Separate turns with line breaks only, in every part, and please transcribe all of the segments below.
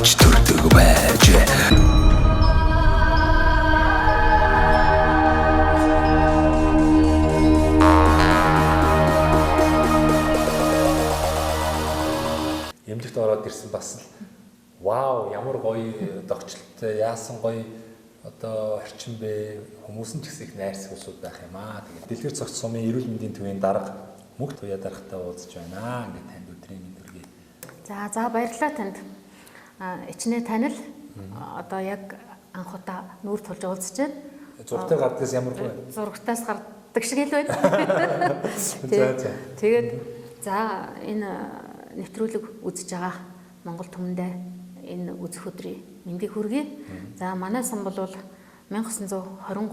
авч төрдөг байж.
Эмнэлэгт ороод ирсэн бас вау ямар гоё догчлолтой яасан гоё одоо орчин бэ хүмүүс нь ч гэсэн их найрсаг усуд байх юм аа. Тэгээд дэлгэр цогц сумын эрүүл мэндийн төвийн дарга мөнх туяа даргатай уулзж байна. Ингээд танд өдрийн мэнд хүргэе.
За баярлалаа танд. Ичнээ танил одоо яг анх удаа нүүр тулж уулзж байна.
Зургтай гардгаас ямар вэ?
Зургтаас гардаг шиг л байна. Тэгээд за энэ нэвтрүүлэг үзэж байгаа Монгол түмэндээ энэ үзэх өдрийн мэндийг хүргэе. За манай сум бол 1923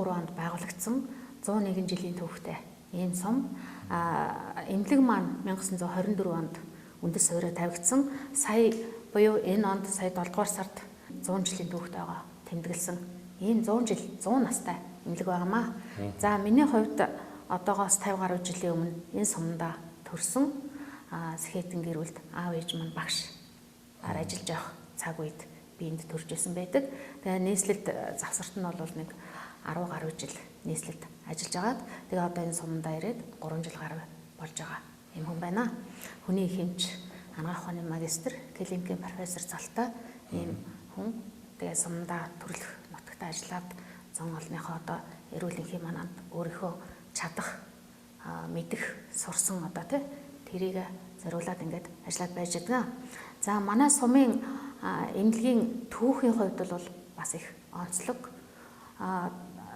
онд байгуулагдсан 101 жилийн түүхтэй ийм сум. Эмнэлэг маань 1924 онд үндэс суурь тавигдсан. Сая буюу энэ онд сая 7 дугаар сард 100 жилийн түүхтэй байгаа тэмдэглэсэн. Ийм 100 жил 100 настай эмнэлэг байгаамаа. За миний хувьд одоогоос 50 гаруй жилийн өмнө энэ сумдаа төрсөн. Сэхэтэн гэр бүлд аав ээж маань багш ажиллаж явах цаг үед би энд төрж исэн байдаг. Тэгээ нийслэлд завсарт нь бол нэг 10 гаруй жил нийслэлд ажиллаж агаад тэгээ одоо энэ сумдаа ирээд 3 жил гаруй болж байгаа юм хүн байна. Хүний хэмж анагаах ухааны магистр, клиникийн профессор цалтай ийм хүн. Тэгээ сумдаа төрөлх нутагта ажиллаад зон олныхоо одоо эрүүл энхийн манад өөрийнхөө чадах мэдэх сурсан одоо тий тэрийг зориулаад ингээд ажиллаад байж байгаа. За манай сумын эмнэлгийн түүхийн хувьд бол бас их онцлог.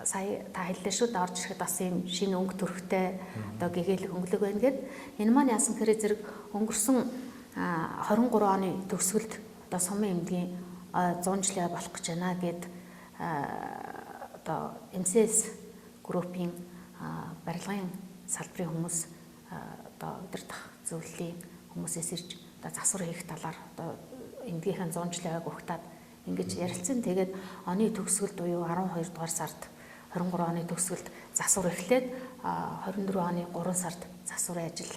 Сая та хэллээ шүү дээ орж ирэхэд бас юм шинэ өнгө төрхтэй одоо гэгээлэг өнгөлөг байна гэд энэ маань яасан хэрэг зэрэг өнгөрсөн 23 оны төгсгөлд одоо сумын эмнэлгийн 100 жилээ болох гэж байна гэд одоо МСС группийн барилгын салбарын хүмүүс одоо удирдах зөвлөлийн хүмүүсээс ирж одоо засвар хийх талаар одоо эмнэлгийнхээ 100 жилээ өгтаад ингэж ярилцсан. Тэгээд оны төгсгөлд буюу 12 дугаар сард 23 оны төгсгөлд засвар эхлээд 24 оны 3 сард засварын ажил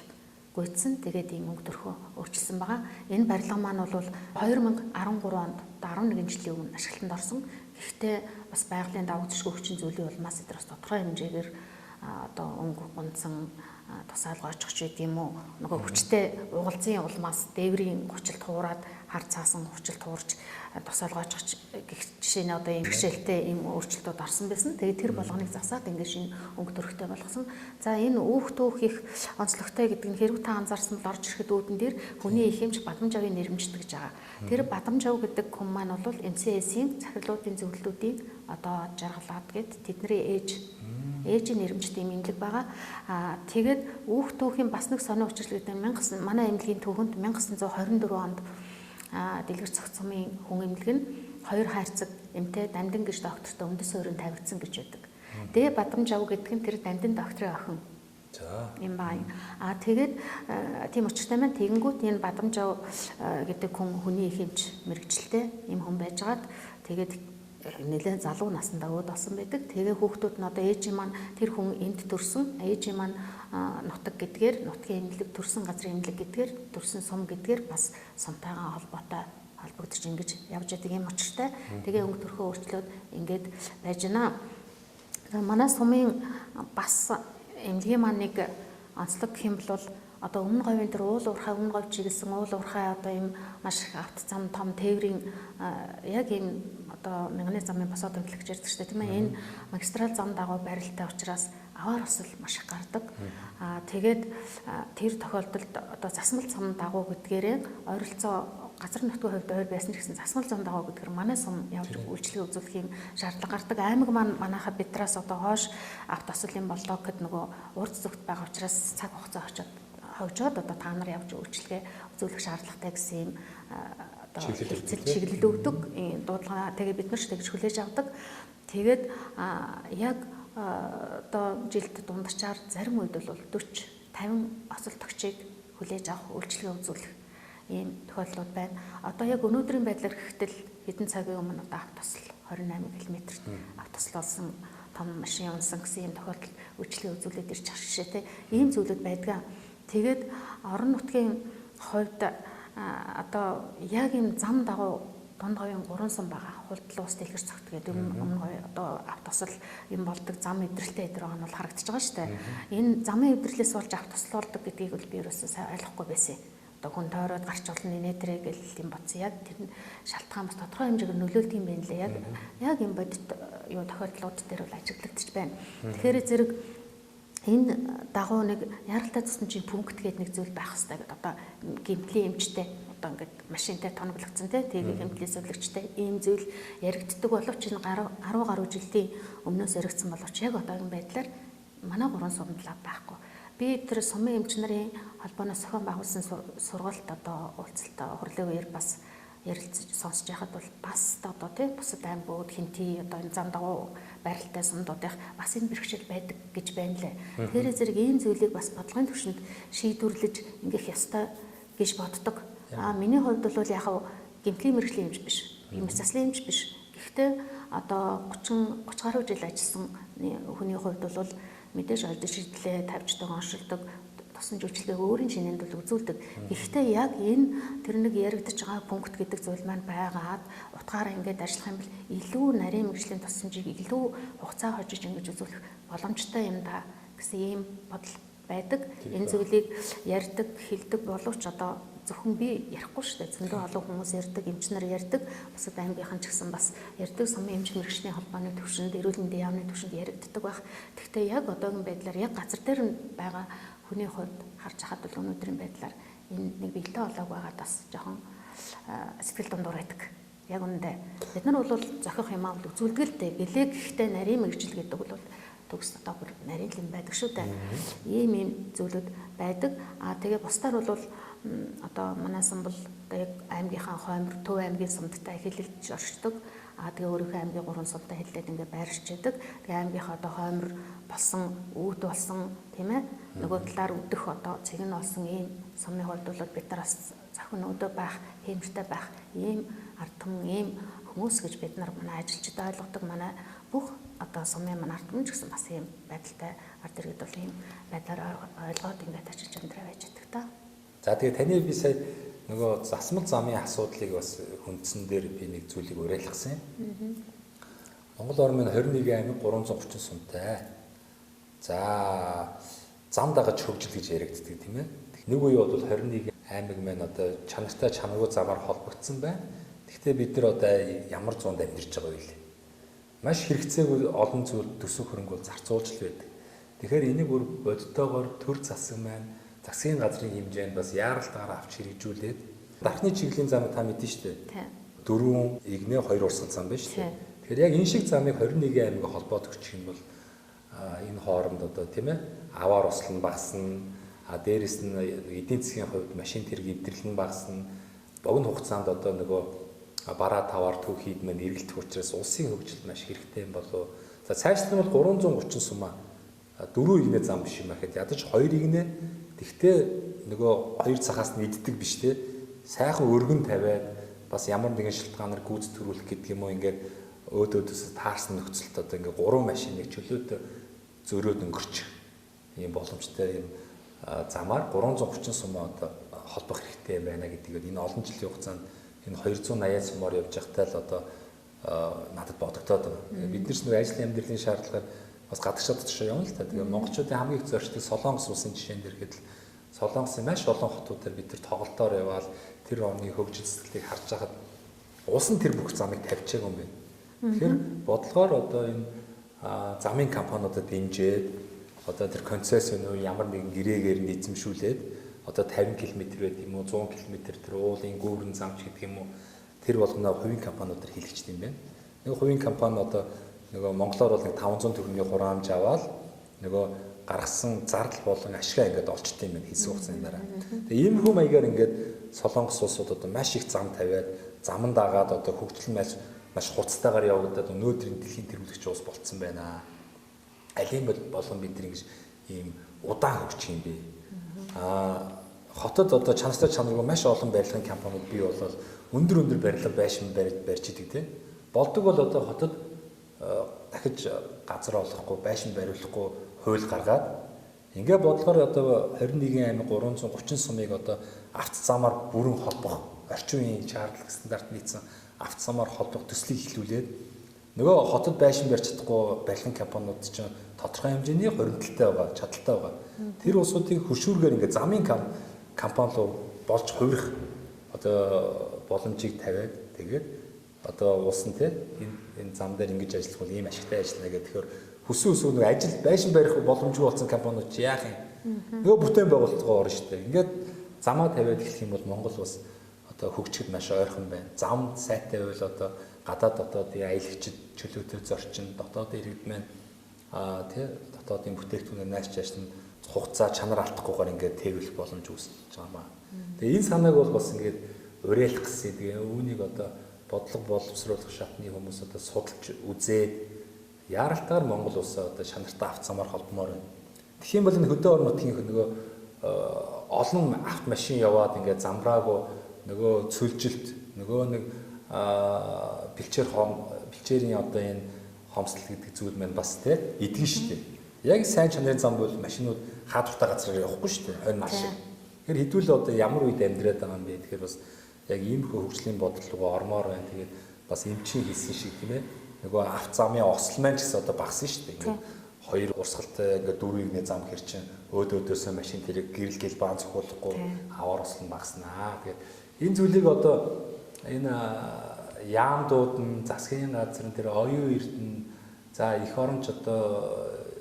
гүйцсэн. Тэгээд ийм өнгө төрхөө өөрчилсөн байгаа. Энэ барилга маань бол 2013 онд 11 жилийн өмнө ашиглалтанд орсон. Гэхдээ бас байгалийн давуу төшгүй хүчин зүйлийн улмаас эдгээр бас тодорхой хэмжээгээр одоо өнгө гунцсан тусаалга очих ч гэдэм үү нөгөө хүчтэй угалзын улмаас дээврийн хүчил туураад хар цаасан хүчил туурж тусаалга очих гэх жишээ нь одоо ийм бэрхшээлтэй ийм өөрчлөлтүүд орсон байсан. Тэгээд тэр болгоныг засаад ингээд шинэ өнгө төрхтэй болгосон. За энэ үүх түүх их онцлогтой гэдэг нь хэрэг та анзаарсан бол орж ирэхэд үүдэн дээр хүний их хэмж бадамжавыг нэрмждэг гэж байгаа. Тэр бадамжав гэдэг хүн маань бол МСС-ийн захирлуудын зөвлөлүүдийг одоо жаргалаад гэд тэдний ээжийн нэрмжтэй эмнэлэг байгаа. Тэгээд үүх түүхийн бас нэг сонио учрал гэдэг нь манай эмнэлгийн түүхэнд 1924 онд дэлгэр цогц сумын хүн эмнэлэг нь 2 хайрцаг эмтэй Дамдин гэж доктортой үндэс суурьнд тавигдсан гэж байдаг. Дэ Бадамжав гэдэг нь тэр Дамдин докторын охин. За. Юм бай. Тэгээд тийм учиртай маань тэгэнгүүт энэ Бадамжав гэдэг хүн хүний хэмж мэрэгчлээ юм хүн байжгаад тэгээд нэлээд залуу насндаа өөд болсон байдаг. Тэгээ хүүхдүүд нь одоо ээжийн маань тэр хүн энд төрсөн, ээжийн маань нутаг гэдгээр, нутгийн эмнэлэг төрсөн газрын эмнэлэг гэдгээр, төрсөн сум гэдгээр бас сумтайгаа холбоотой холбогдож ингэж явж байдаг юм учиртай. Тэгээ өнгө төрхөө өөрчлөөд ингэж байж байна. Манай сумын бас эмнэлгийн маань нэг онцлог гэх юм бол одоо өмнө говийн тэр уул уурхай өмнө говь чиглэсэн уул уурхай одоо ийм маш их авт зам том тээврийн яг ийм одоо мянганы замын босоод хөдлөгч ярьдаг шүү дээ тийм ээ. Энэ магистрал зам дагуу барилттай учраас аваар осол маш их гардаг. Тэгээд тэр тохиолдолд одоо засмал зам дагуу гэдгээрээ ойролцоо газар нутгийн хувьд ойр байсан ч гэсэн засмал зам дагуу гэдгээр манай сум явж үйлчлэгээ үзүүлэх юм шаардлага гардаг. Аймаг маань манайхаа бидраас одоо хойш авт осол юм боллоо гэд нөгөө урд зүгт байгаа учраас цаг хугацаа хожоод одоо та нар явж үйлчлэгээ үзүүлэх шаардлагатай гэсэн юм одоо чиглэл өгдөг дуудлага. Тэгээ бид нар ч тэгж хүлээж авдаг. Тэгээд яг одоо жилд дундчаар зарим үед бол 40 50 осол тогчийг хүлээж авах үйлчлэгээ үзүүлэх ийм тохиолдлууд байна. Одоо яг өнөөдрийн байдлаар гэхтэл хэдэн цагийн өмнө одоо автобус 28 км-т автобус болсон том машин унсан гэсэн ийм тохиолдол үйлчлэгээ үзүүлээд ирж байгаа шишээ. Ийм зүйлүүд байдаг. Тэгээд орон нутгийн хувьд одоо яг ийм зам дагуу дунд говийн 3 сум байгаа. Хулдлын ус дэлгэр цогт гэдэг өмнө говь одоо авто тосол юм болдог зам эвдрэлтэй эдэр байгаа нь бол харагдаж байгаа шүү дээ. Энэ замын эвдрэлээс болж авто тосол болдог гэдгийг бол би ерөөсөө сайн ойлгохгүй байсан. Одоо хүн тойроод гарч болно нээтрээ гэл юм бодсон. Яг тэр нь шалтгаан бас тодорхой хэмжээгээр нөлөөлдөг юм байна лээ. Яг юм бодит юу тохиолдлууд дээр бол ажиглагдчих байна. Тэгэхээр зэрэг энэ дагуу нэг яралтай тусламжийн пункт гэдэг нэг зүйл байх хэрэгтэй гэдэг. Одоо гэмтлийн эмчтэй одоо ингээд машинтай тоноглогдсон тийм гэмтлийн зөвлөгчтэй ийм зүйл яригддаг боловч энэ 10 гаруй жилийн өмнөөс яригдсан боловч яг одоогийн байдлаар манай 3 сумдлаа байхгүй. Би тэр сумын эмч нарын холбооноос зохион байгуулсан сургалт одоо уулзалтаа хурлын үеэр бас ярилцаж сонсож байхад бол бас одоо тийм бусад аймагуд хинти одоо энэ зам дагуу байралтай сумдуудынх бас энэ бэрхшээл байдаг гэж байна лээ. Тэгэхээр зэрэг ийм зүйлийг бас бодлогын түвшинд шийдвэрлэж ингээх ёстой гэж боддог. Миний хувьд бол яг гэмтлийн мэргэжлийн эмч биш, эмч заслын эмч биш. Гэхдээ одоо 30 гаруй жил ажилласан хүний хувьд бол мэдээж олж шийдлээ тавьждаг, оншилдог тосон жүжиглээ өөрийн шинээнд бол үзүүлдэг. Гэхдээ яг энэ тэр нэг яригдж байгаа пункт гэдэг зүйл маань байгаад утгаараа ингээд ажиллах юм бол илүү нарийн мэргэжлийн тусламжийг илүү хугацаа хожиж ингэж үзүүлэх боломжтой юм да гэсэн ийм бодол байдаг. Энэ зүйлийг ярьдаг, хэлдэг боловч одоо зөвхөн би ярихгүй шүү дээ. Зөндөө олон хүмүүс ярьдаг, эмч нар ярьдаг, бусад аймгийнхан ч гэсэн бас ярьдаг сумын эмч мэргэжлийн холбооны төвшөнд, эрүүл мэндийн яамны төвшөнд яригддаг байх. Гэхдээ яг одоогийн байдлаар яг газар дээр байгаа хүний хувьд харж хахад бол өнөөдрийн байдлаар энэ нэг биелээ олоог байгаа бас жоохон сэтгэл дундуур байдаг. Яг үүндээ бид нар бол зохих юм аа үзүүлдэг л дээ. Гэлээ гэхдээ нарийн мэргэжил гэдэг бол төгс одоо бүр нарийн юм байдаг шүү дээ. Ийм зүйлүүд байдаг. Тэгээ бусдаар бол одоо манай сум бол одоо яг аймгийнхаа хоймор Төв аймгийн сумдтай хэлэлж оршдог. Тэгээ өөрийнхөө аймгийн 3 сумтай хэллээд ингээ байршиж яадаг. Тэгээ аймгийнхаа одоо хоймор болсон, өвд болсон тийм ээ. Нөгөө талаар өдөх одоо цэг нь болсон ийм сумын хувьд бол бид нар бас зохион өдөө байх, хэмжтэй байх ийм ард түмэн ийм хүмүүс гэж бид нар манай ажилчид ойлгодог. Манай бүх одоо сумын манай ард түмэн ч гэсэн бас ийм байдалтай ард иргэд бол ийм байдлаар ойлгоод ингээд ажиллаж амьдраа байж байдаг та.
За тэгээ таны би сая нөгөө засмал замын асуудлыг бас хүндсэн дээр би нэг зүйлийг уриалгасан юм. Монгол Орны 21 аймаг 330 сумтай. За зам дагаж хөгжил гэж яригддаг тийм ээ. Нэг үе бол 21 аймаг маань одоо чанартай чанаргүй замаар холбогдсон байна. Гэхдээ бид нар одоо ямар зуунд амьдарч байгаа вэ? Маш хэрэгцээгүй олон зүйл төсөв хөрөнгө бол зарцуулж л байдаг. Тэгэхээр энийг бүр бодтойгоор төр засаг маань засгийн газрын хэмжээнд бас яаралтаараа авч хэрэгжүүлээд дархны чиглэлийн замыг та мэдэн шүү дээ. 4 игнэ 2 урсгал зам байна шүү дээ. Тэгэхээр яг энэ шиг замыг 21 аймаг холбоод өгчих юм бол энэ хооронд одоо тийм ээ аваар услан багасна, дээрэс нь эдийн засгийн хувьд машин тэрэг эвдэрлэн багасна. Богино хугацаанд одоо нөгөө бараа таваар төв хийд маань эргэлдэх учраас улсын хөгжилд маш хэрэгтэй юм болов. За цаашлах нь бол 330 сумаа 4 игнэ зам биш юм ахэд ядаж 2 игнэ. Тэгвэл нөгөө 2 цагаас нийддэг биш те. Сайхан өргөн тавиад бас ямар нэгэн шалтгаанаар гүйц төрүүлэх гэдэг юм уу ингээд өөдөөдөөс таарсан нөхцөлд одоо ингээд 3 машиныг чөлөөтэй зөрөөд өнгөрч ийм боломжтой юм замаар 330 сумаа одоо холбох хэрэгтэй юм байна гэдгийг энэ олон жилийн хугацаанд энэ 280 сумаар явж байхдаа л одоо надад бодогдоод байна. Бид нар ч нэг ажлын амьдралын шаардлагаар бас гадагшаад тушаа явна л та. Тэгээ монголчуудын хамгийн их зорчдог Солонгос улсын жишээн дээр хэд л Солонгосын маш олон хотуудаар бид нар тоглолтоор яваал тэр орны хөгжил сэтгэлийг харж байхад улс нь тэр бүх замыг тавьчихаг юм байна. Тэгэхээр бодлогоор одоо энэ замын компаниудад дэмжиж одоо тэр концессион уу ямар нэгэн гэрээгээр нь эзэмшүүлээд одоо 50 км байт юм уу 100 км тэр уулын гүүрэн замч гэдэг юм уу тэр болгоно хувийн компаниудаар хийлгэж юм байна. Нэг хувийн компани одоо нөгөө монголоор бол 500 төгрөгийн хураамж аваад нөгөө гаргасан зардал болон ашгаа ингээд олчт юм байна хэсэг хугацааны дараа. Тэгээ ийм хүм маягаар ингээд Солонгос улсууд одоо маш их зам тавиад заман дагаад одоо хөгжил маш хуцтайгаар явагдаад өнөөдрийн дэлхийн тэргүүлэгч улс болцсон байна. Алийн болгон бид нэг ийм удаан хөгжих юм бэ. Хотод одоо чанартай чанаргүй маш олон барилгын компаниуд бий болоод өндөр барилга байшин барьж идэг тийм. Болдог бол одоо хотод дахиж газар олохгүй, байшин бариулахгүй хууль гаргаад ингээ бодлогоор одоо 21 аймаг 330 сумыг одоо авто замаар бүрэн холбох орчин үеийн шаардлага стандарт нийцсэн автосамаар холбох төслийг эхлүүлээд нөгөө хотод байшин барьж чадахгүй барилгын компаниуд чинь тодорхой хэмжээний хоригдлолтой байгаа, чадaltaй байгаа. Тэр улсуудыг хөшүүргээр ингээд замын компани руу болж хувирах одоо боломжийг тавиад тэгээд одоо улс нь энэ зам дээр ингэж ажиллах бол ийм ашигтай ажиллана гэх тэгэхээр хүсэн нэг ажил байшин барих боломжгүй болсон компаниуд чи яах юм? Нөгөө бүтээн байгуулалтгаа орно шүү дээ. Ингээд замаа тавиад эхлэх юм бол Монгол бас одоо хөгжихэд маш ойрхон байна. Зам сайтай байвал одоо гадаад дотоодын аялагчид чөлөөтэй зорчин дотоодын иргэд маань дотоодын бүтээгдэхүүнээр нааш яашин хугацаа чанар алдахгүйгээр ингээд тэврэх боломж үүсэж байгаа маа. Тэгээ энэ санааг бол бас ингээд уриалах гэсэн. Тэгээ үүнийг одоо бодлого боловсруулах шатны хүмүүс одоо судалж үзээд яаралтаар Монгол улсаа одоо шанартай автосамаар холбомоор байна. Тэгэх юм бол энэ хөдөө орон нутгийн нөгөө олон автомашин яваад ингээд замраагүй нөгөө цөлжилт нөгөө нэг бэлчээрийн одоо энэ хомсдол гэдэг зүйл маань бас эдгэн шүү дээ. Яг сайн чанарын зам бол машинууд хаадвартай газар явахгүй шүү дээ. Хойно маш. Тэгэхээр хэдүүл одоо ямар үед амьдраад байгаа юм бэ? Тэгэхээр бас яг иймэрхүү хөгжлийн бодол руу ормоор байна. Тэгээд бас эмчийн хийсэн шиг тийм ээ. Нөгөө автозамын осол маань ч гэсэн одоо багсан шүү дээ. Ингээд хоёр урсгалтай ингээд дөрвөн игний зам хэр чинь өөдөөсөө машин тэрэг гэрэл гэл баан цохиулахгүй аваар ослон багснаа. Тэгээд энэ зүйлийг одоо энэ яамдууд нь засгийн газрын тэр оюун эрдэнэ за эх оронч одоо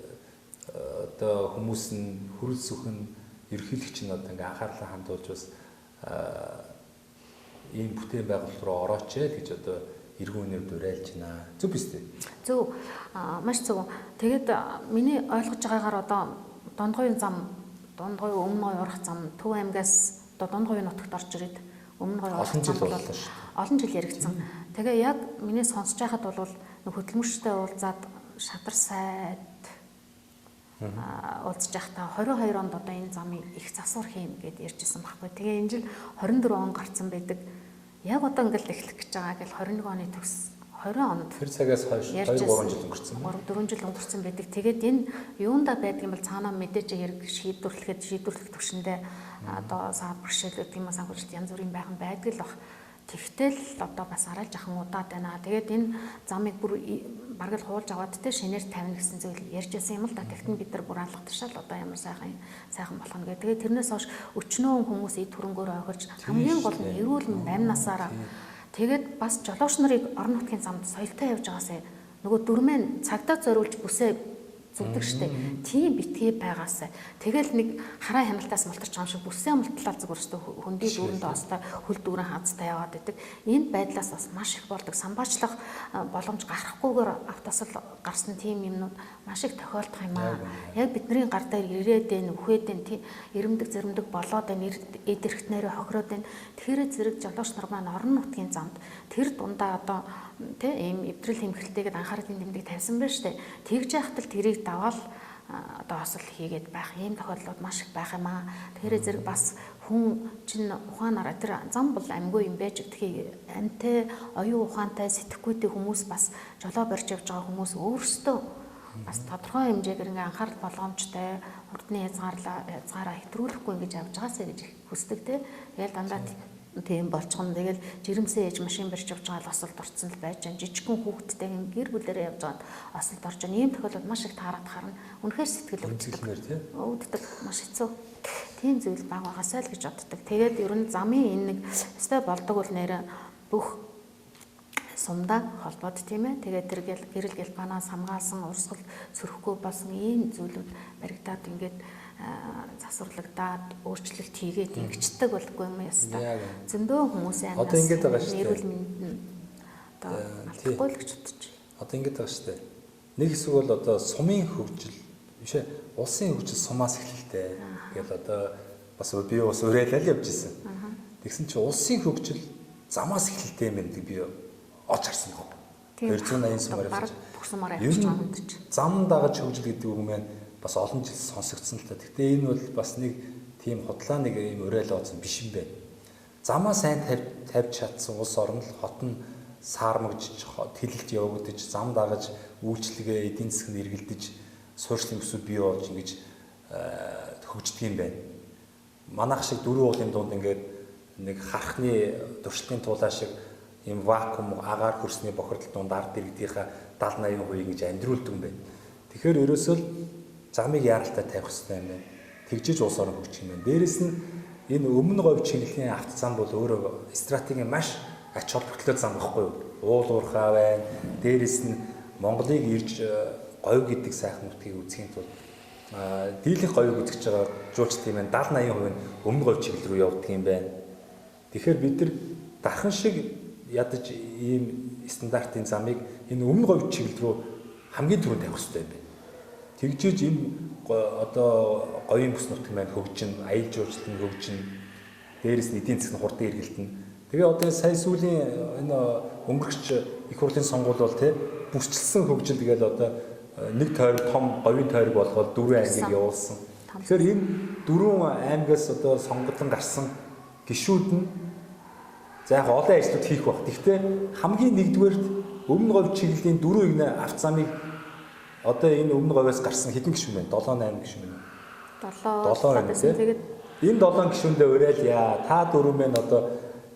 хүмүүс нь хүрэл сүхэн ерөнхийлөгч нь одоо ингээ анхаарлаа хандуулж бас ийм бүтээн байгуулалт руу орооч гэж одоо эргүүнээр дуурайлж байна. Зөв биз дээ? Зөв.
Маш зөв. Тэгээд миний ойлгож байгаагаар одоо Дундгойн зам, Дундгой өмнө орох зам Төв аймгаас одоо Дундгой нутагт орж ирээд өмнө орох зам бол олон жил яригдсан. Тэгээ яг миний сонсож байхад бол нэг хөдөлмөрчтэй уулзаад шадар сайд уулзж байхдаа 22 онд одоо энэ замыг их засвар хийн гэд ярьжсэн байхгүй. Тэгээ энэ жил 24 он гарсан байдаг. Яг одоо ингээл эхлэх гэж байгаа гэл 21 оны төгс 20 онд
тэр цагаас хойш 2 3 жил өнгөрцөн.
3 4 жил өнгөрцөн байдаг. Тэгээд энэ юунда байдаг юм бол цаанаа мэдээж хэрэг шийдвэрлэх төвшөндөө одоо саадбар шилдэг юм санхүүжилт янз бүрийн байхан байдаг л бах. Тэгтэл одоо бас арай жахан удаад байна. Тэгээд энэ замыг бүр бараг л хуулж аваад те шинээр тавина гэсэн зүйл ярьж байсан юм л да. Тэгтэн бид нар бүр алгах тушаал одоо ямар сайхан болох нь гэдэг. Тэгээд тэрнээс хойш өчнөө хүмүүс эд хөрөнгөөр ойхорч хамгийн гол нь эрүүл мэнд насаараа тэгээд бас жолооч нарыг орон нутгийн замд соёлтой явж байгаасаа нөгөө дүрмэн цагдаа зориулж бүсээ зүгдэг штэ. Тийм битгий байгаасаа. Тэгэл нэг хараа хяналтаас мултарч байгаа юм шиг бүсээ мултлал зүгөрстөө хөндөй дүүрэндээ остой хөл дүүрэн хаацтай яваад байдаг. Энэ байдлаас бас маш их болдог. Самбаачлах боломж гарахгүйгээр автосол гарсан тийм юмнууд маш их тохиолдох юм аа. Яг бидний гар дээр ирээд энэ үхээд энэ ирэмдэг зэрэмдэг болоод энэ эд эрхтнэрээ хохироод энэ тэгэхээр зэрэг жолооч нар маань орон нутгийн замд тэр дундаа одоо тэ ийм эвдрэл хэмхэлтэйгээд анхаарлын тэмдэг тавьсан байна штэ. Тэгж яхад л тэрийг даваал одоо осол хийгээд байх ийм тохиолдлууд маш их байх юм аа. Тэгэхээр зэрэг бас хүн чинь ухаанаараа тэр зам бол амьгүй юм байж тэгэхээр амтай оюун ухаантай сэтгэхүйтэй хүмүүс бас жолоо барьж явж байгаа хүмүүс өөрсдөө бас тодорхой хэмжээгээр ингээ анхаарал болгоомжтой урдны хязгаараа хэтрүүлэхгүй ингэж явж байгаасаа гэж хүсдэг те. Тэгэл дандаа тийм болчихно. Тэгэл жирэмсэн ээж машин барьж явж байгаа л осолд орцсон л байж байгаа. Жижигхэн хүүхдтэй гэр бүлээрээ явж байгаад осолд орж байгаа. Ийм тохиолдол маш их таарад харна. Үнэхээр сэтгэл өвддөг. Маш хэцүү. Тийм зүйл багасаа л гэж боддог. Тэгээд ер нь замын энэ нэг өстой болдог бол нэрэ бүх сумдаа холбоод тийм ээ. Тэгээд тэр гэрэл гэлбанаас хамгаалсан урсгал сөрөхгүй болсон ийм зүйлүүд баригдаад ингээд засварлагдаад өөрчлөлт хийгээд ингэждэг болгүй юм яста. Зөндөө хүмүүсийн
амьд одоо ингэж байгаа шүү дээ.
Эрүүл мэнд одоо алдахгүй л гэж бодож.
Одоо ингэж байгаа шүү дээ. Нэг хэсэг бол одоо сумын хөгжил биш ээ. Улсын хөгжил сумаас эхэлтэй. Тэгэл одоо бас би бас уриалал явж исэн. Тэгсэн чинь улсын хөгжил замаас эхэлтэй юм гэдэг би олж харсан гоо. 280 сумаар
явж бүх сумаар явж байгаа юм чинь.
Зам дагаж хөгжил гэдэг үг маань бас олон жил сонсогдсон л та. Гэхдээ энэ бол бас нэг тийм худлаа нэг юм уриалал оцсон биш юм байна. Замаа сайн тавьж чадсан улс орн л хот нь саармагж тэлэлт явагдаж зам дагаж үйлчлэгээ эдийн засаг нь эргэлдэж суурьшлийн төсөв бий болж ингэж хөгждөг юм байна. Манайх шиг дөрвөн уулын дунд ингээд нэг харахны туршлагын туулаа шиг ийм вакуум агаар хөрсний бохирдол донд ард иргэдийнхаа 70-80% ингэж амьдруулдаг юм байна. Тэгэхээр ерөөсөө л замыг яаралтай тавих хэрэгтэй юм байна. Тэгжиж улс орон хөгжих юм байна. Дээрэс нь энэ өмнө говь чиглэлийн автозам бол өөрөө стратегийн маш ач холбогдолтой зам байхгүй юу? Уул уурхай байна. Дээрэс нь Монголыг ирж говь гэдэг сайхан нутгийг үзхийн тулд дийлэнх говийг үзэж байгаа жуулчдын маань 70-80% нь өмнө говь чиглэл рүү явдаг юм байна. Тэгэхээр бид нар дархан шиг ядаж ийм стандартын замыг энэ өмнө говь чиглэл рүү хамгийн түрүүнд тавих хэрэгтэй юм байна. Тэгжиж энэ одоо говийн бүс нутаг маань хөгжин, аял жуулчлал нь хөгжин, дээрээс нь эдийн засгийн хурдан эргэлтэн. Тэгээ одоо сая сүүлийн энэ өнгөрч их хурлын сонгуул бол бүсчилсэн хөгжил тэгэл одоо нэг тойрог том говийн тойрог болгоод 4 аймгийг явуулсан. Тэгэхээр энэ 4 аймгаас одоо сонгогдсон гарсан гишүүд нь за яг олон ажлууд хийх баг. Гэхдээ хамгийн нэгдүгээрт өмнө говь чиглэлийн 4 игнэ автозамыг одоо энэ өмнө говьоос гарсан хэдэн гишүүн байна? 7-8 гишүүн байна. 7 байна. Тэгээд энэ 7 гишүүндээ уриалъя. Та дөрөв мэн одоо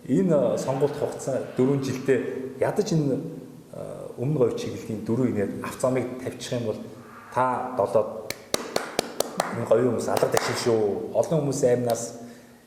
энэ сонгуульд хугацаа 4 жилдээ ядаж энэ өмнө говь чиглэлийн 4 игнэ автозамыг тавьчих юм бол та 7-од энэ говийн хүмүүс алга ташил шүү. Олон хүмүүсийн амнаас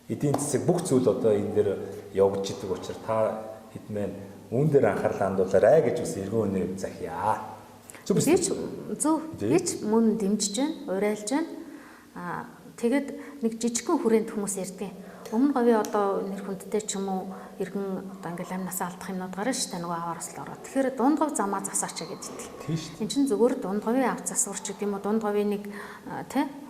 эдийн засаг бүх зүйл одоо энэ дээр явж идэг учраас та хэдмэн үүн дээр анхаарал хандуулаарай гэж бас эргэн үнэ захиа.
Би ч мөн дэмжиж байна, уриалж байна. Тэгээд нэг жижигхэн хүрээнд хүмүүс ярьдаг. Өмнө говийн одоо нэр хүндтэй ч юм уу иргэн одоо ингээл амнасаа алдах юмнууд гарна шүү дээ, нөгөө аваараас л ороод. Тэгэхээр дунд говь замаа засаач гэдэг.
Тийм шүү.
Энд чинь зүгээр дунд говийн авц засварч гэдэг юм уу, дунд говийн нэг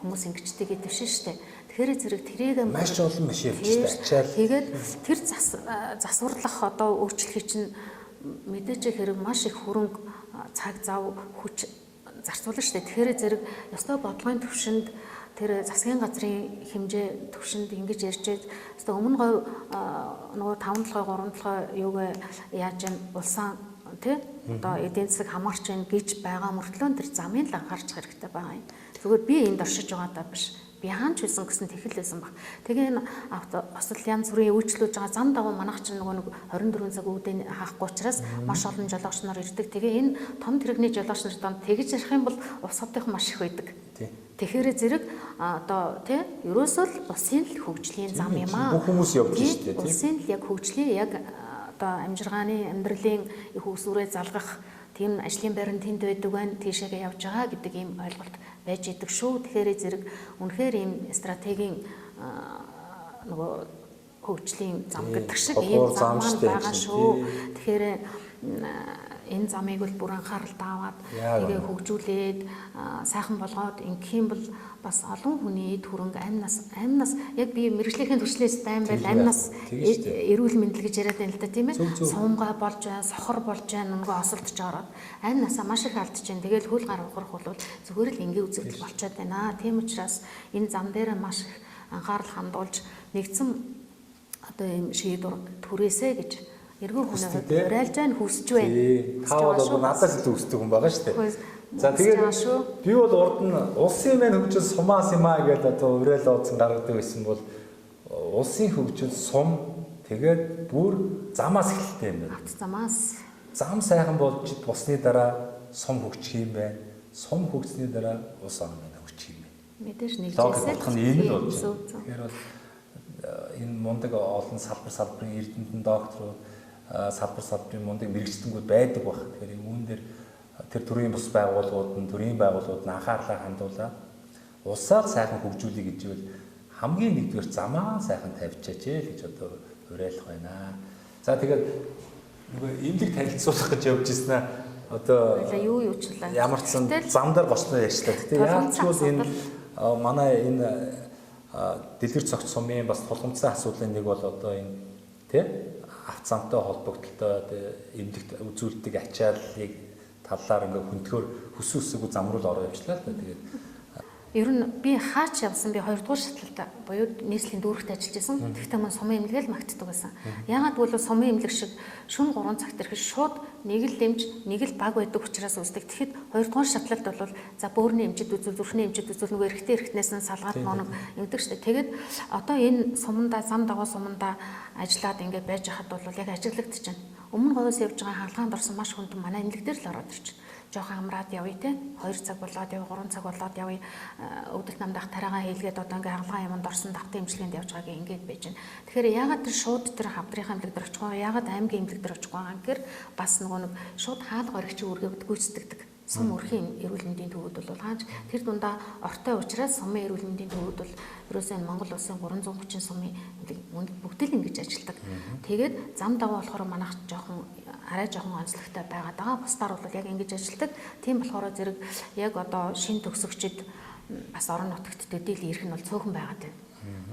хүмүүс ингэжтэй гэдэг биш шүү дээ. Тэгэхээр зэрэг тэрийг
маш олон машин явж тачаал.
Тэгээд тэр засварлах одоо өөрчлөлийг чинь мэдээж хэрэг маш их хөрөнгө цаг зав хүч зарцуулна шүү дээ. Тэгэхээр зэрэг ёстой бодлогын төвшөнд тэр засгийн газрын хэмжээ төвшөнд ингэж ярьж байгаа. Өмнө говь нөгөө 5-7 3 юугаа яаж юм улсаа одоо эдийн засаг хамаарч байна гэж байгаа мөртлөө тэр замын л анхаарч хэрэгтэй байгаа юм. Зүгээр би энд оршиж байгаадаа биш. Би хаач хэлсэн гэсэн тэхэлсэн баг. Тэгээ энэ осол янз бүрийн үйлчлүүлж байгаа зам даваа манайх чинь нөгөө 24 цаг өвдөнд хаахгүй учраас маш олон жолооч нар ирдэг. Тэгээ энэ том тэрэгний жолооч нар донд тэгж ярих юм бол ус хотынх маш их байдаг. Тэгэхээр зэрэг одоо ерөөсөө л усын л хөгжлийн зам юм аа.
Бүх хүмүүс явж штэ тийм.
Усын л яг хөгжлийн яг одоо амжиргааны амьдралын их усүрээ залгах тийм ажлын байр нь тэнд байдаг байна, тийшээгээ явж байгаа гэдэг ийм ойлголт байж идэг шүү. Тэгэхээр зэрэг үнэхээр ийм стратегийн нөгөө хөгжлийн зам гэдэг шиг ийм зам байгаа шүү. Тэгэхээр энэ замыг бол бүр анхаарал таваад тэгээ хөгжүүлээд сайхан болгоод ингэх юм бол бас олон хүний эд хөрөнгө амнаас яг би мэрэгжлийн төслөөс дайм байл амнаас эрүүл мэндэл гэж яриад байна л да тийм ээ. Сумгай болж байна, сохор болж байна, нөгөө осолдож ороод амнаасаа маш их алдаж байна. Тэгээл хөл гар ухрах бол зүгээр л ингийн үзэгдэл болчиход байна. Тийм учраас энэ зам дээр маш их анхаарал хандуулж нэгдсэн одоо ийм шийдвэр түрээсэ гэж эргэн хүнээ уриалж байна, хүсэж байна.
Та бол надаас илүү хүсдэг хүн байгаа шүү дээ. За тэгээд би бол урд нь улсын маань хөгжил сумаас юм аа гэдэг одоо уриал ууцсан гаргадаг байсан бол улсын хөгжил сум тэгээд бүр замаас эхэлтэй юм байна.
Замаас.
Зам сайхан болж бусны дараа сум хөгжих юм байна. Сум хөгжсөний дараа ус орн хөгжих юм байна.
Мэдээж нэгжээсээ
энэ л болж байна. Тэгэхээр бол энэ мундаг олон салбарын эрдэмтэн докторууд салбарын мундаг мэрэгчдэнгүүд байдаг баг. Тэгэхээр үүн дээр тэр төрийн бус байгууллагууд нь анхаарлаа хандуулаад улсаа сайхан хөгжүүлэх гэж бол хамгийн нэгдүгээр замаа сайхан тавьчаач гэж одоо уриалах байна. За тэгээд нөгөө имлэг танилцуулах гэж явж ирсэн одоо
юу юучлаа.
Ямар ч зам дээр босноо ярьчлаа. Гэтэ яаж ч бол энэ манай энэ дэлгэр цогц сумын бас тулгымцсан асуудлын нэг бол одоо энэ тий автозамтай холбогдлолтой эмнэлэгт үзүүлдэг ачааллыг талаар ингээ хүндгээр хүс үсэгүй зам руу ороо явчлаа л да. Тэгээд
Ер нь би хаач явсан би 2 дугаар шатлалд буюу нийслэлийн дүүрэгт ажиллаж байсан. Тэгтээ мань сумын эмнэлэг л магтдаг байсан. Яагаад гэвэл сумын эмнэлэг шиг шөнө 3 цагт ирэхэд шууд нэг л дэмж, нэг л баг байдаг учраас үздэг. Тэгэхэд 2 дугаар шатлалд бол за бөөрийн эмчид үзүүл, зүрхний эмчид үзүүл нөгөө эрэгтэй эрэгтнээс нь салгаад моног ингэдэг шүү дээ. Тэгээд одоо энэ суманда зам дагуу суманда ажиллаад ингээд байж хахад бол яг ажиглагдаж байна. Өмнө говьос явж байгаа хаалгаанд орсон маш хүнд манай эмнэлэг дээр л ороод ирчихв. Жохон амраад явъя те 2 цаг болоод явъя 3 цаг болоод явъя өвдөлт намдах тараага хийлгээд одоо ингээ хаалгаа юмд орсон давтан имчилгээнд явж байгааг ингээд байж байна. Тэгэхээр яагаад тэр шууд тэр хавдрынхаа эмнэлэг дээр очих вэ? Яагаад аймгийн эмнэлэг дээр очих байгаа гэхээр бас нөгөө нэг шууд хаалга өргөчийн үргээд гүйцэтгэдэг. Сум өрхийн эрүүл мэндийн төвүүд бол хааж тэр дундаа ортой учраас сумын эрүүл мэндийн төвүүд бол ерөөсөө Монгол улсын 330 сумын бүгд л ингэж ажилладаг. Тэгээд зам даваа болохоор манайх жоохон арай жоохон онцлогтой байгаад байгаа. Бусдаар бол яг ингэж ажилладаг. Тийм болохоор зэрэг яг одоо шин төгсөгчд бас орон нутагт төдийлөн ирэх нь бол цөөхөн байгаад байна.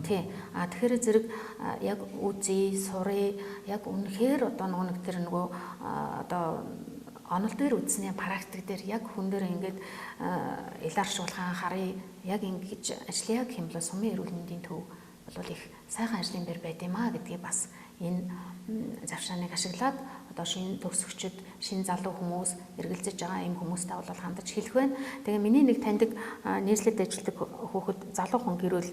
Тий. Тэгэхээр зэрэг яг үзий, сурыг яг үнэхээр одоо нэг тэр нөгөө одоо онол дээр үзсний практик дээр яг хүн дээр ингээд илэршүүлхэн харъя яг ингэж ажиллая гэх юм бол сумын эрүүл мэндийн төв бол их сайхан ажлын бэр байд юм а гэдгийг бас энэ завшааныг ашиглаад одоо шинэ төгсөгчд, шинэ залуу хүмүүс эргэлзэж байгаа юм хүмүүстэй бол хандаж хэлэх байна. Тэгээ миний нэг таньдаг нийслэлд ажилладаг хүүхэд залуу хүн гэрүүл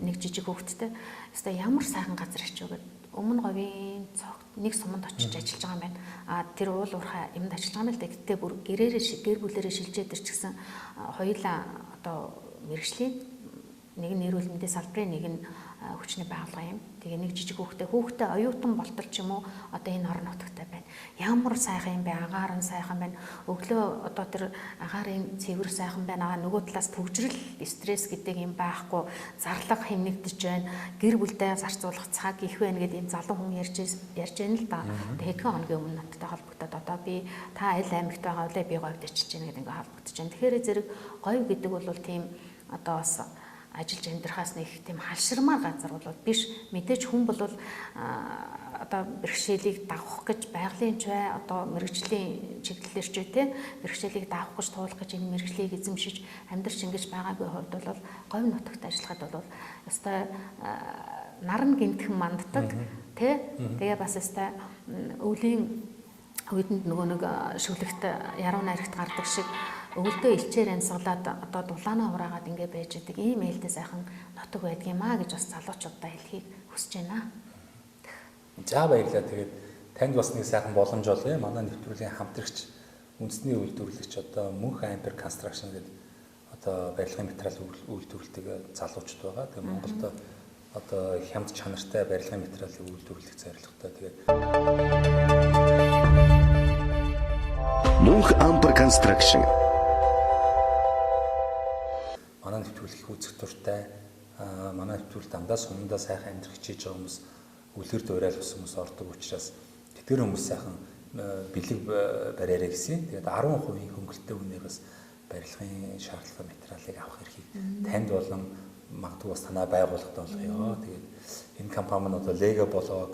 нэг жижиг хүүхэдтэй өстой ямар сайхан газар очив гэдэг өмнө говийн цогт нэг суманд очиж ажиллаж байгаа юм байна. Тэр уул уурхай юмд ажиллаж байгаа юм л да. Гэтэ бүр гэр бүлэрээ шилжээд ирчихсэн хоёулаа одоо мэрэгжлийн нэг нь эрүүл мэндийн салбарын нэг нь хүчний байгууллага юм. Тэгээ нэг жижиг хүүхдээ оюутан болтол ч юм уу одоо энэ орон нутагтай байна. Ямар сайхан юм бэ? Агаар нь сайхан байна. Өглөө одоо тэр агаарын цэвэр сайхан байна. Нөгөө талаас төгжрөл, стресс гэдэг юм байхгүй. Зарлага хэмнэгдэж байна. Гэр бүлдээ зарцуулах цаг их байна гэдэг юм залуу хүн ярьж байна л да. Тэгээ хэдхэн хоногийн өмнө надтай холбогдоод одоо би та аль аймагт байгаа вэ? Би говьд очиж байна гэдэг ингээ холбогдож байна. Тэгэхээр зэрэг говь гэдэг бол тийм одоо бас ажиллаж амьдрахаас нэг тийм халширмаар газар бол биш. Мэдээж хүн бол одоо бэрхшээлийг давах гэж байгалийн ч бай, одоо мэрэгжлийн чиглэлээр ч бай, бэрхшээлийг давах гэж туулах гэж энэ мэрэгжлийг эзэмшиж амьдарч ингэж байгаагийн хувьд бол говь нутагт ажиллахад бол өстой наран гинтхэн манддаг тий. Тэгээ бас өстой өвлийн үедэнд нөгөө нэг шүлэгт яруу найрагт гардаг шиг өвөлдөө илчээр амьсгалаад одоо дулаанаа хураагаад ингэ байж идэг ийм ээлтэй сайхан нутаг байдгиймаа гэж бас залуучуудаа хэлхийг хүсэж байна.
За баярлалаа. Тэгээд танд бас нэг сайхан боломж олъё. Манай нэвтрүүлгийн хамтрагч үндэсний үйлдвэрлэгч одоо Мөнх Ампер Construction гэдэг одоо барилгын материал үйлдвэрлэдэг залуучууд байгаа. Тэгээд Монголд одоо хямд чанартай барилгын материалыг үйлдвэрлэх зорилготой. Тэгээд
Мөнх Ампер Construction
манай нэвтрүүлэх үзэх дуртай манай нэвтрүүл дандаа сумдаа сайхан амьдрах хичээж байгаа хүмүүс үлгэр дуурай ус хүмүүс ордог учраас тэдгээр хүмүүс сайхан бэлэг бариараа гэсэн. Тэгээд 10% хөнгөлөлттэй үнээр бас барилгын шаардлагатай материалыг авах эрхийг танд болон магадгүй бас танай байгууллагад болгоё. Тэгээд энэ компани нь одоо Лего блок,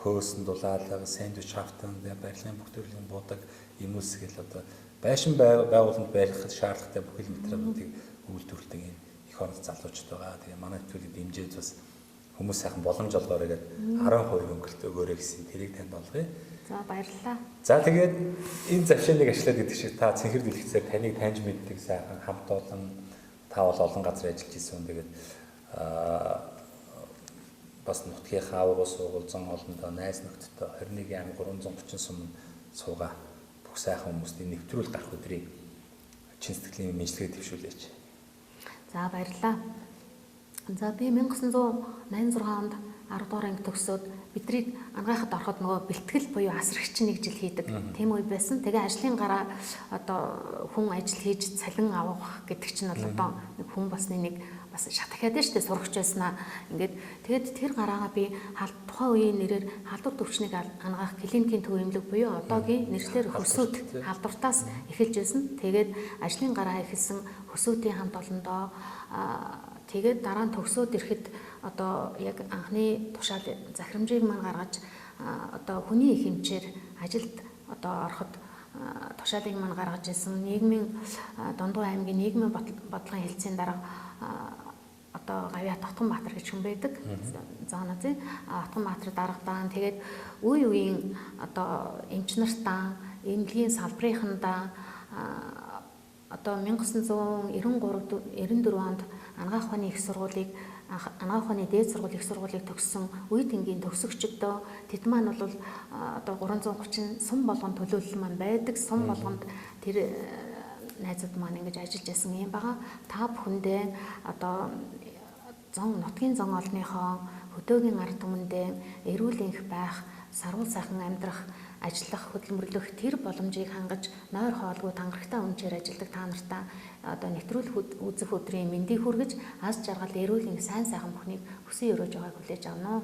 хөөсөн дулаалга, сэндвич хавтан, барилгын бүх төрлийн буудаг эмүүлс гэл одоо байшин байгууллаганд барих шаардлагатай бүхэл материалуудыг үйлдвэрлэдэг энэ их орон залуучууд байгаа. Тэгээ манай нэвтрүүлгийг дэмжиж бас хүмүүс сайхан боломж олгоорой гэдэг 10% хөнгөлөлт өгөөрэй гэсэн тэрийг танд болгоё.
За баярлалаа.
За тэгээд энэ завшааныг ашиглаад гэдэг шиг та цэнхэр дэлгэцээр таныг таньж мэддэг сайхан хамт олон та бол олон газар ажиллаж ирсэн. Тэгээд бас нутгийнхаа авгуу суулзан олондоо найз нөхдөдөө 21 аймаг 330 сум суугаа бүх сайхан хүмүүстийн нэвтрүүл гарах өдрийг чин сэтгэлийн мэдлэгээ дэвшүүлээч.
За баярлалаа. За би 1986 онд 10 дугаар анги төгсөөд биднийг ангайхад ороход нөгөө бэлтгэл буюу асрагч нэг жил хийдэг тийм үе байсан. Тэгээ ажлын гараа одоо хүн ажил хийж цалин авах гэдэг чинь бол одоо нэг хүн басны нэг бас шатахаад штэ сурагч байснаа. Ингээд тэгэд тэр гараагаа би тухайн үеийн нэрээр халдвар төвчнийг ангаах клиникийн төв эмнэлэг буюу одоогийн нэршлэр хөсөөд халдвартаас эхэлж байсан. Тэгээд ажлын гараа эхэлсэн хөсөөдийн хамт олондоо тэгээд дараа нь төгсөөд ирэхэд одоо яг анхны тушаал захирамжийг маань гаргаж одоо хүний их хэмжээр ажилд одоо ороход тушаалыг маань гаргаж ирсэн нийгмийн Дундгой аймгийн нийгмийн бодлогын хэлтсийн дарга одоо Гавьяа Отгонбаатар гэж хүн байдаг. Зооноцын Отгонбаатар даргадан тэгээд үе үеийн одоо эмч нартаа, эмнэлгийн салбарынхандаа одоо 1993-94 онд анагаах ухааны их сургуулийг анагаах ухааны дээд сургууль их сургуулийг төгссөн үе тэнгийн төгсөгчдөө тэд маань бол одоо 330 сум болгон төлөөлөл маань байдаг. Сум болгонд тэр найзууд маань ингэж ажиллаж байсан юм байгаа. Та бүхэндээ одоо нутгийн зон олныхоо хөдөөгийн ард түмэндээ эрүүл энх байх, сарвал сайхан амьдрах, ажиллах, хөдөлмөрлөх тэр боломжийг хангаж нойр хоолгүй тангарагтай үнээр ажилладаг та нартаа одоо нэвтрүүлэх үзэх өдрийн мэндийг хүргэж аз жаргал эрүүл энх сайн сайхан бүхнийг хүсэн өрөөж байгааг хүлээж авна.